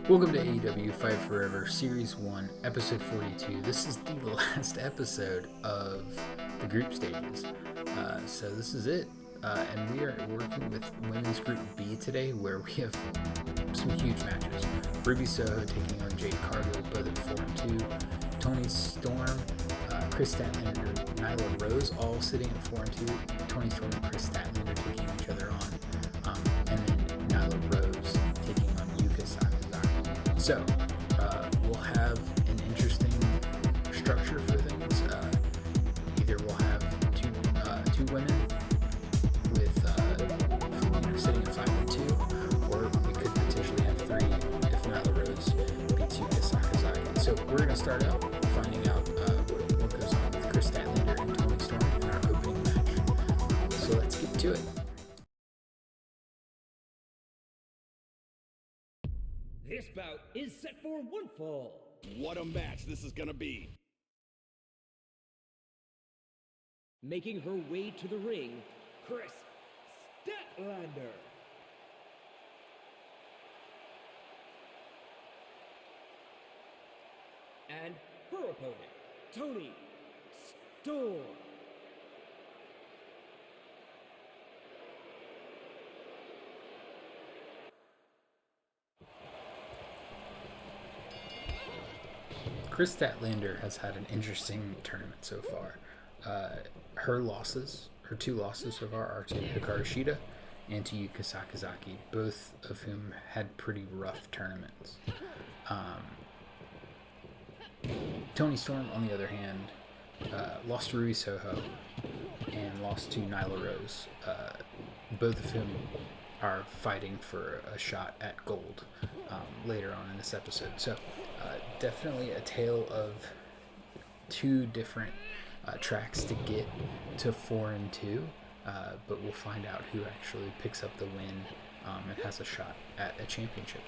Welcome to AEW Fight Forever Series 1, Episode 42. This is the last episode of the group stages. So this is it. And we are working with Women's Group B today, where we have some huge matches. Ruby Soho taking on Jade Cargill, both at 4 and 2. Toni Storm, Kris Statlander, Nyla Rose, all sitting at 4 and 2. Toni Storm and Kris Statlander taking each other on. And then Nyla Rose taking on Yuka Sakazaki. So, we'll have an interesting structure for things. Either we'll have two women with sitting at 5 and 2, or we could potentially have 3 if Nyla Rose beats Yuka Sakazaki. So we're going to start out finding out what goes on with Kris Statlander and Toni Storm in our opening match. So let's get to it. This bout is set for one fall. What a match this is gonna be. Making her way to the ring, Kris Statlander. And her opponent, Toni Storm. Kris Statlander has had an interesting tournament so far. Her two losses so far are to Hikaru Shida and to Yuka Sakazaki, both of whom had pretty rough tournaments. Toni Storm, on the other hand, lost to Ruby Soho and lost to Nyla Rose, both of whom are fighting for a shot at gold later on in this episode. So definitely a tale of 2 different tracks to get to 4 and 2, but we'll find out who actually picks up the win and has a shot at a championship.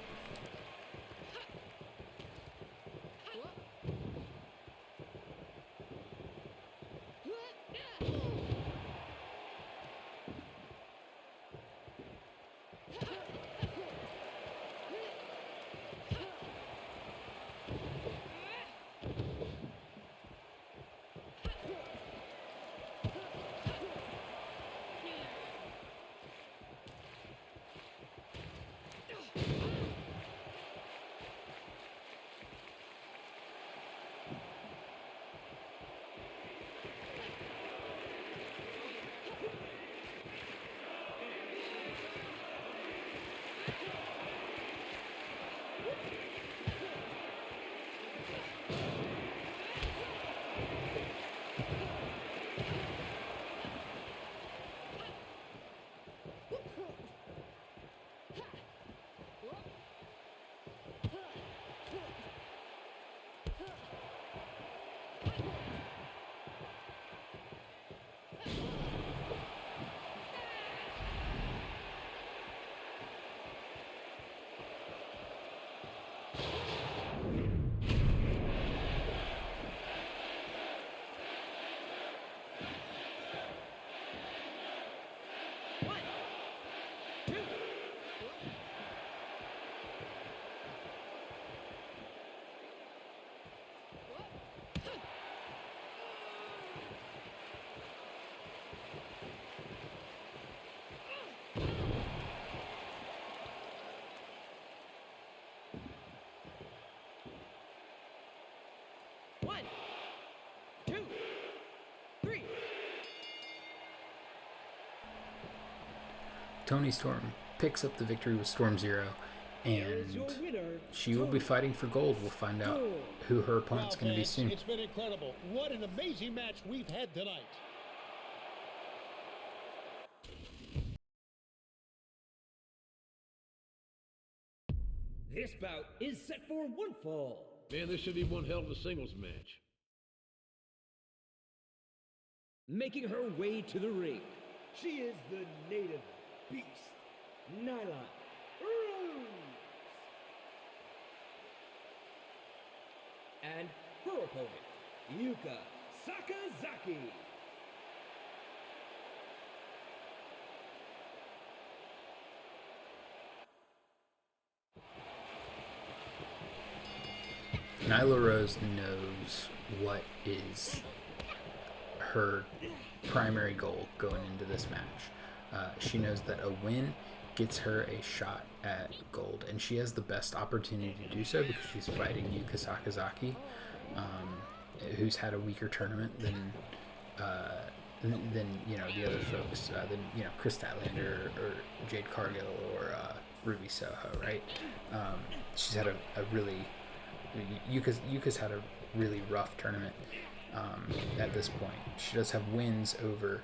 Toni Storm picks up the victory with Storm Zero, and she will be fighting for gold. We'll find out who her opponent's going to be soon. It's been incredible. What an amazing match we've had tonight. This bout is set for one fall. Man, this should be one hell of a singles match. Making her way to the ring, she is the native beast, Nyla Rose. And her opponent, Yuka Sakazaki. Nyla Rose knows what is her primary goal going into this match. She knows that a win gets her a shot at gold, and she has the best opportunity to do so because she's fighting Yuka Sakazaki, who's had a weaker tournament than the other folks, than Kris Statlander or Jade Cargill or Ruby Soho, right? She's had a really Yuka's had a really rough tournament at this point. She does have wins over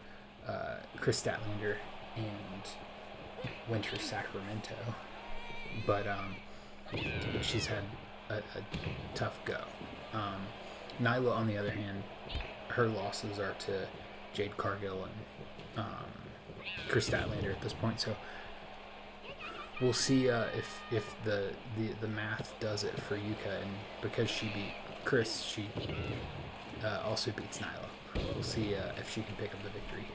Kris Statlander and Winter Sacramento, but she's had a tough go. Nyla, on the other hand, her losses are to Jade Cargill and Kris Statlander at this point. So we'll see if the math does it for Yuka, and because she beat Kris, she also beats Nyla. We'll see if she can pick up the victory here.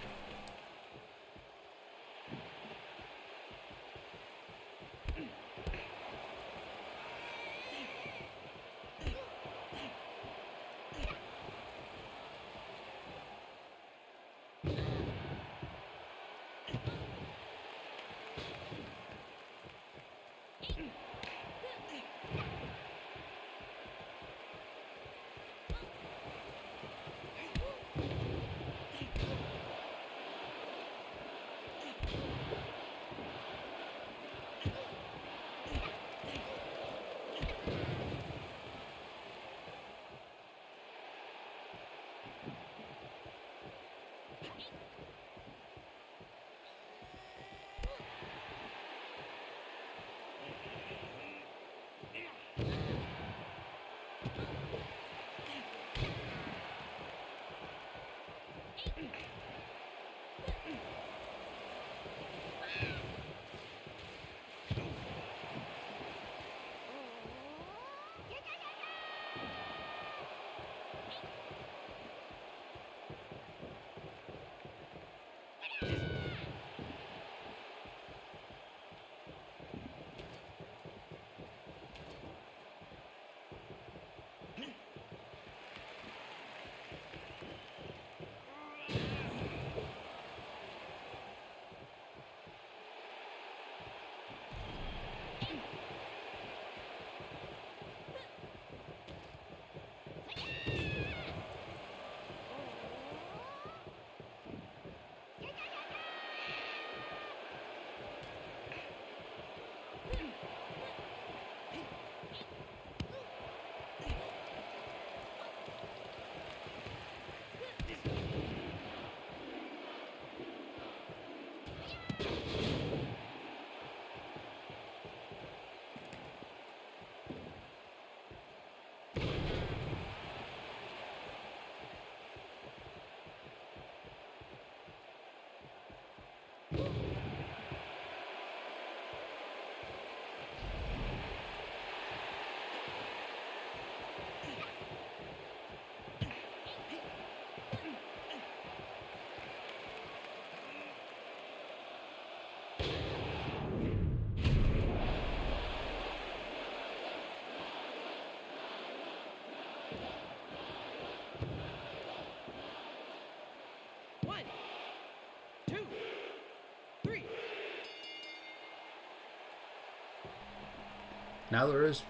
Nyla Rose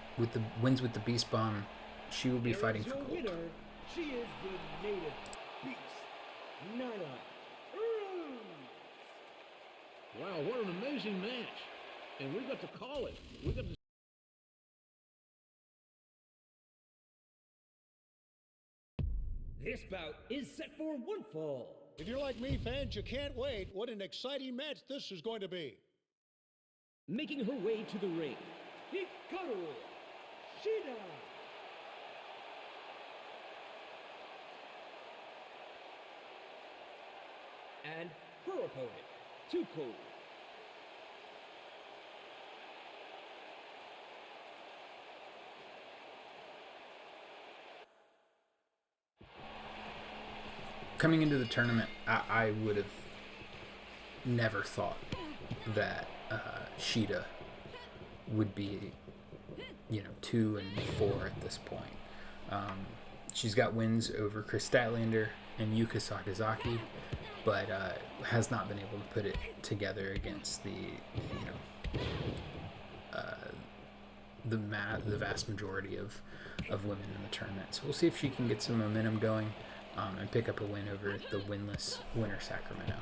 wins with the Beast Bomb. She will be fighting for gold. Winner, she is the native beast, Nyla Rose. Wow, what an amazing match. And we got to call it. We got to... This bout is set for one fall. If you're like me, fans, you can't wait. What an exciting match this is going to be. Making her way to the ring, Hikaru, Shida. And her opponent, Tuko. Coming into the tournament, I would have never thought that Shida would be, 2-4 at this point. She's got wins over Kris Statlander and Yuka Sakazaki, but has not been able to put it together against the vast majority of women in the tournament. So we'll see if she can get some momentum going and pick up a win over the winless winner Sacramento.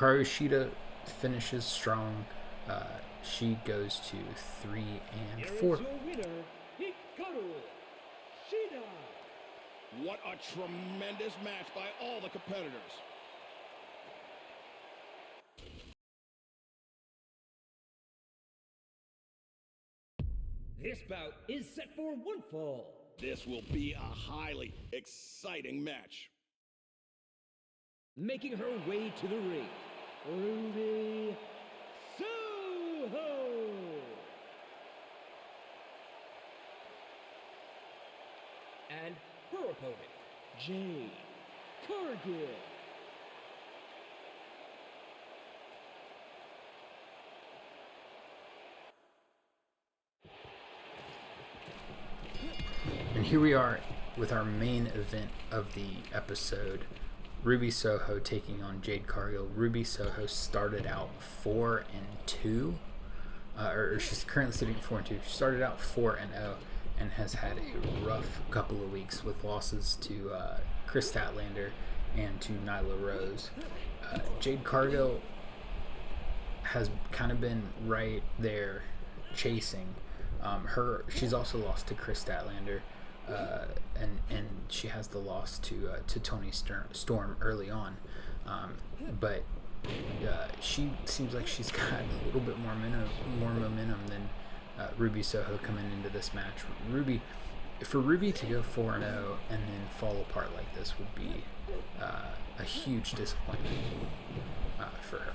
Hikaru Shida finishes strong. She goes to 3-4. Here is your winner, Hikaru Shida. What a tremendous match by all the competitors. This bout is set for one fall. This will be a highly exciting match. Making her way to the ring, Ruby Soho. And her opponent, Jade Cargill. And here we are with our main event of the episode. Ruby Soho taking on Jade Cargill. Ruby Soho started out 4-2, or she's currently sitting at 4-2. She started out 4-0 and has had a rough couple of weeks with losses to Kris Statlander and to Nyla Rose. Jade Cargill has kind of been right there chasing. She's also lost to Kris Statlander. And she has the loss to Toni Storm early on, but she seems like she's got a little bit more momentum than Ruby Soho coming into this match. Ruby for Ruby to go 4-0 and then fall apart like this would be a huge disappointment for her.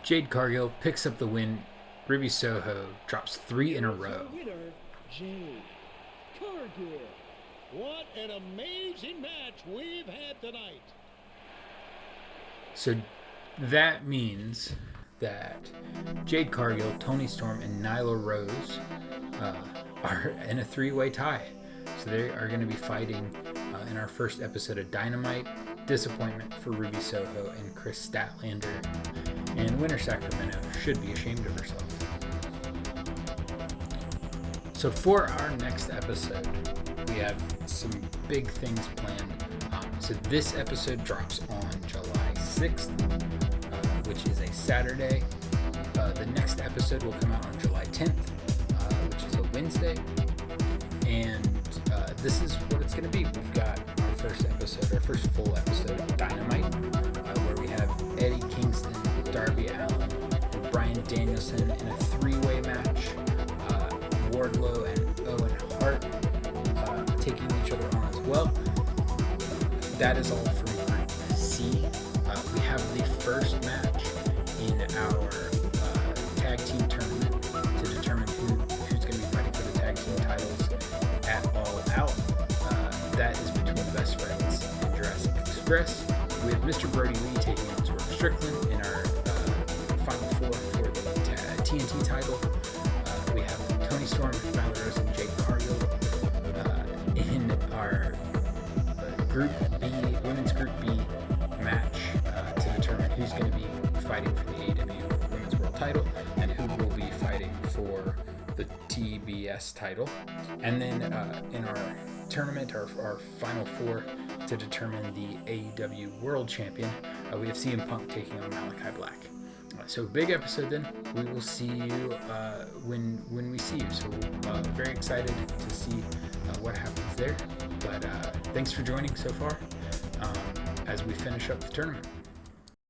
Jade Cargill picks up the win. Ruby Soho drops 3 in a row. Winner, Jade Cargill. What an amazing match we've had tonight. So that means that Jade Cargill, Toni Storm, and Nyla Rose are in a 3-way tie. So they are going to be fighting in our first episode of Dynamite. Disappointment for Ruby Soho and Kris Statlander. And winner Sacramento should be ashamed of herself. So for our next episode, we have some big things planned. So this episode drops on July 6th, which is a Saturday. The next episode will come out on July 10th, which is a Wednesday. And this is what it's going to be. We've got our first episode, our first full episode of Dynamite, where we have Eddie Kingston, Darby Allin, and Bryan Danielson in a 3-way match. Wardlow and Owen Hart taking each other on as well. That is all from Group C. We have the first match in our tag team tournament to determine who's going to be fighting for the tag team titles at All Out. That is between Best Friends and Jurassic Express, with Mr. Brody Lee taking on Swerve Strickland in our Final Four for the TNT title. We have Toni Storm, Nyla Rose, and Jade Cargill in our Group B, Women's Group B match to determine who's going to be fighting for the AEW Women's World title and who will be fighting for the TBS title. And then in our tournament, our Final Four to determine the AEW World Champion, we have CM Punk taking on Malachi Black. So big episode then. We will see you when we see you. So very excited to see what happens there. But thanks for joining so far as we finish up the tournament.